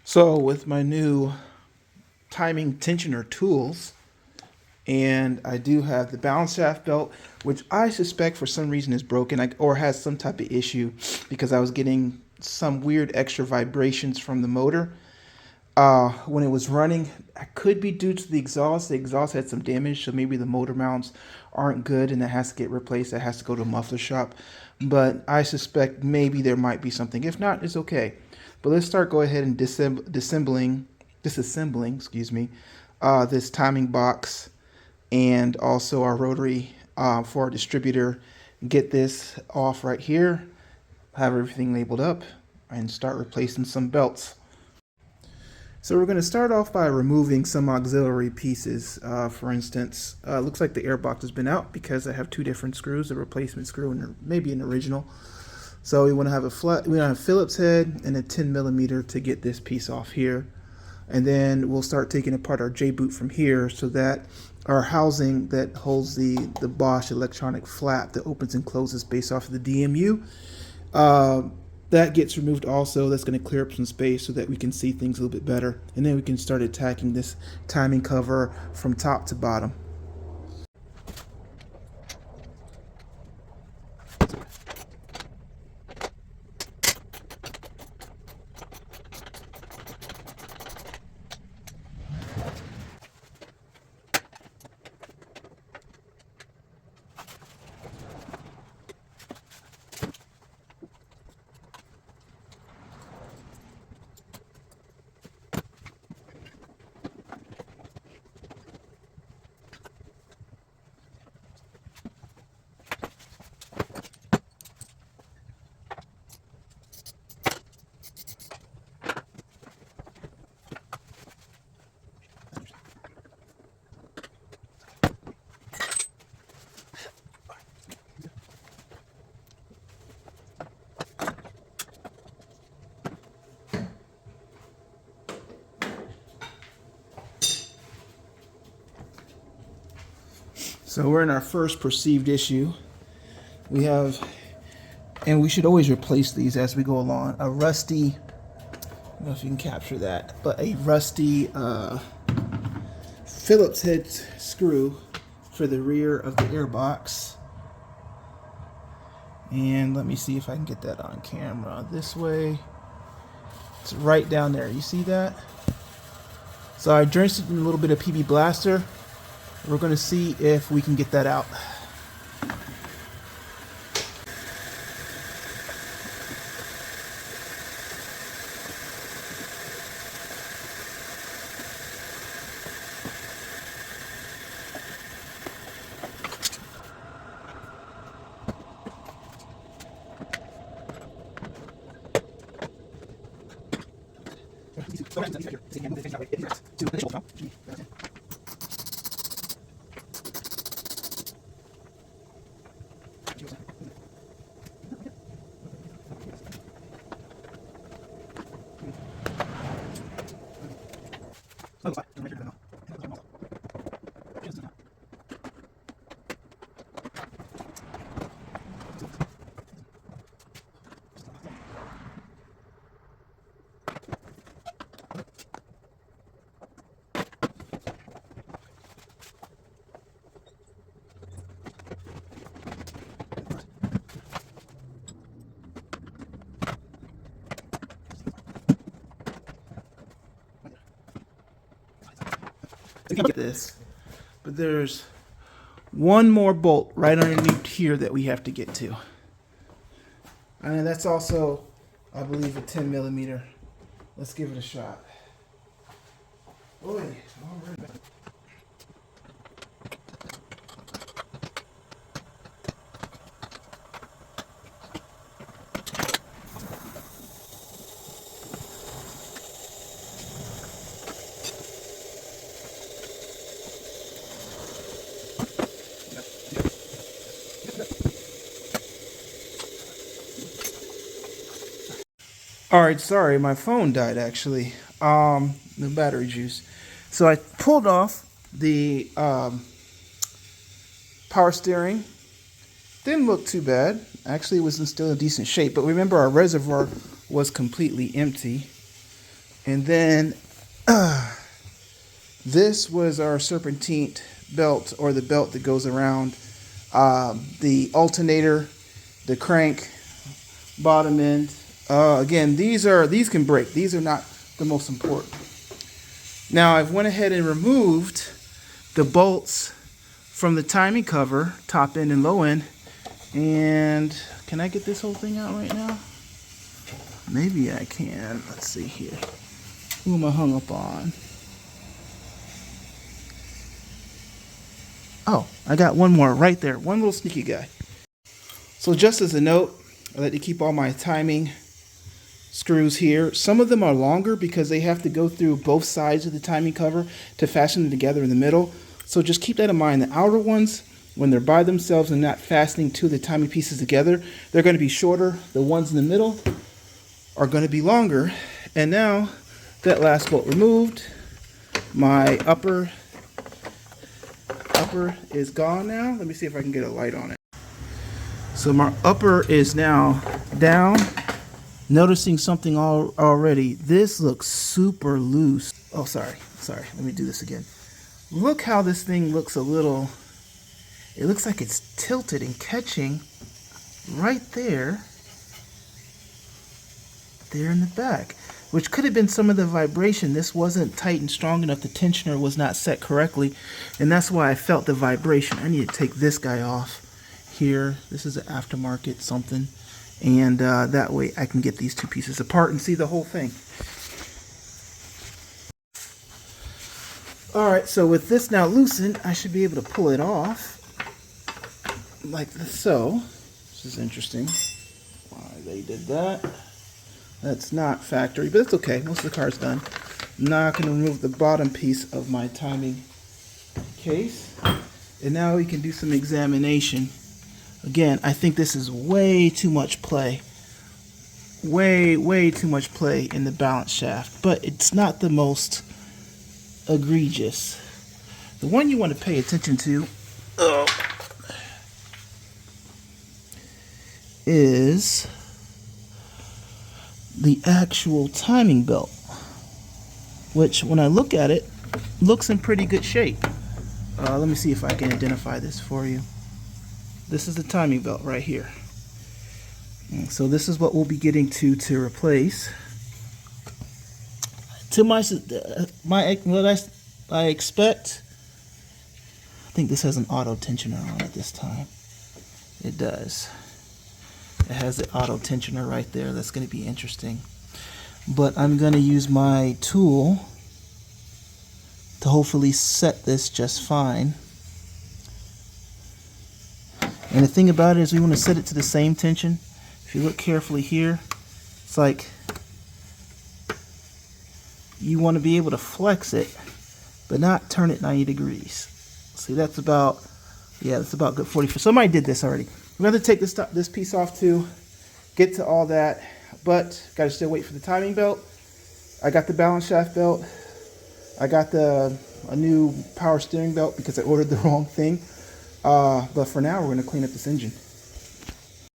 So with my new timing tensioner tools, and I do have the balance shaft belt, which I suspect for some reason is broken or has some type of issue because I was getting some weird extra vibrations from the motor when it was running. It could be due to the exhaust. The exhaust had some damage, so maybe the motor mounts aren't good and that has to get replaced. That has to go to a muffler shop. But I suspect maybe there might be something. If not, it's okay. But let's go ahead and disassembling, excuse me, this timing box and also our rotary for our distributor. Get this off right here, have everything labeled up, and start replacing some belts. So we're going to start off by removing some auxiliary pieces. For instance, looks like the airbox has been out because I have two different screws, a replacement screw and maybe an original. So we want to have we want to have a Phillips head and a 10mm to get this piece off here. And then we'll start taking apart our J-boot from here so that our housing that holds the Bosch electronic flap that opens and closes based off of the DMU, that gets removed also. That's going to clear up some space so that we can see things a little bit better. And then we can start attacking this timing cover from top to bottom. So we're in our first perceived issue. We have, and we should always replace these as we go along, a rusty, I don't know if you can capture that, but a rusty Phillips head screw for the rear of the airbox. And let me see if I can get that on camera this way. It's right down there. You see that? So I drenched it in a little bit of PB Blaster. We're going to see if we can get that out. Get this, but there's one more bolt right underneath here that we have to get to, and that's also, I believe, a 10mm. Let's give it a shot. Boy, all right. All right, sorry, my phone died actually. The battery juice. So I pulled off the power steering. Didn't look too bad. Actually, it was still in decent shape. But remember, our reservoir was completely empty. And then this was our serpentine belt, or the belt that goes around the alternator, the crank, bottom end. Again, these can break. These are not the most important. Now I've went ahead and removed the bolts from the timing cover, top end and low end. And can I get this whole thing out right now? Maybe I can. Let's see here. Who am I hung up on? Oh, I got one more right there. One little sneaky guy. So just as a note, I like to keep all my timing screws here. Some of them are longer because they have to go through both sides of the timing cover to fasten them together in the middle. So just keep that in mind. The outer ones, when they're by themselves and not fastening two of the timing pieces together, they're going to be shorter. The ones in the middle are going to be longer. And now that last bolt removed, my upper is gone now. Let me see if I can get a light on it. So my upper is now down. Noticing something already. This looks super loose. Oh, sorry. Let me do this again. Look how this thing looks a little. It looks like it's tilted and catching right there in the back, which could have been some of the vibration. This wasn't tight and strong enough. The tensioner was not set correctly, and that's why I felt the vibration. I need to take this guy off here. This is an aftermarket something, and that way I can get these two pieces apart and see the whole thing. Alright, so with this now loosened, I should be able to pull it off like so. This is interesting why they did that. That's not factory, but it's okay. Most of the car's done. Now I can remove the bottom piece of my timing case. And now we can do some examination. Again, I think this is way too much play. Way too much play in the balance shaft. But it's not the most egregious. The one you want to pay attention to is the actual timing belt, which when I look at it, looks in pretty good shape. Let me see if I can identify this for you. This is the timing belt right here. So this is what we'll be getting to replace. To what I expect, I think this has an auto tensioner on it this time. It does. It has the auto tensioner right there. That's going to be interesting. But I'm going to use my tool to hopefully set this just fine. And the thing about it is we want to set it to the same tension. If you look carefully here, it's like you want to be able to flex it, but not turn it 90 degrees. See, that's about good 40. Somebody did this already. We're going to take this piece off too, get to all that, but got to still wait for the timing belt. I got the balance shaft belt. I got a new power steering belt because I ordered the wrong thing. But for now, we're going to clean up this engine.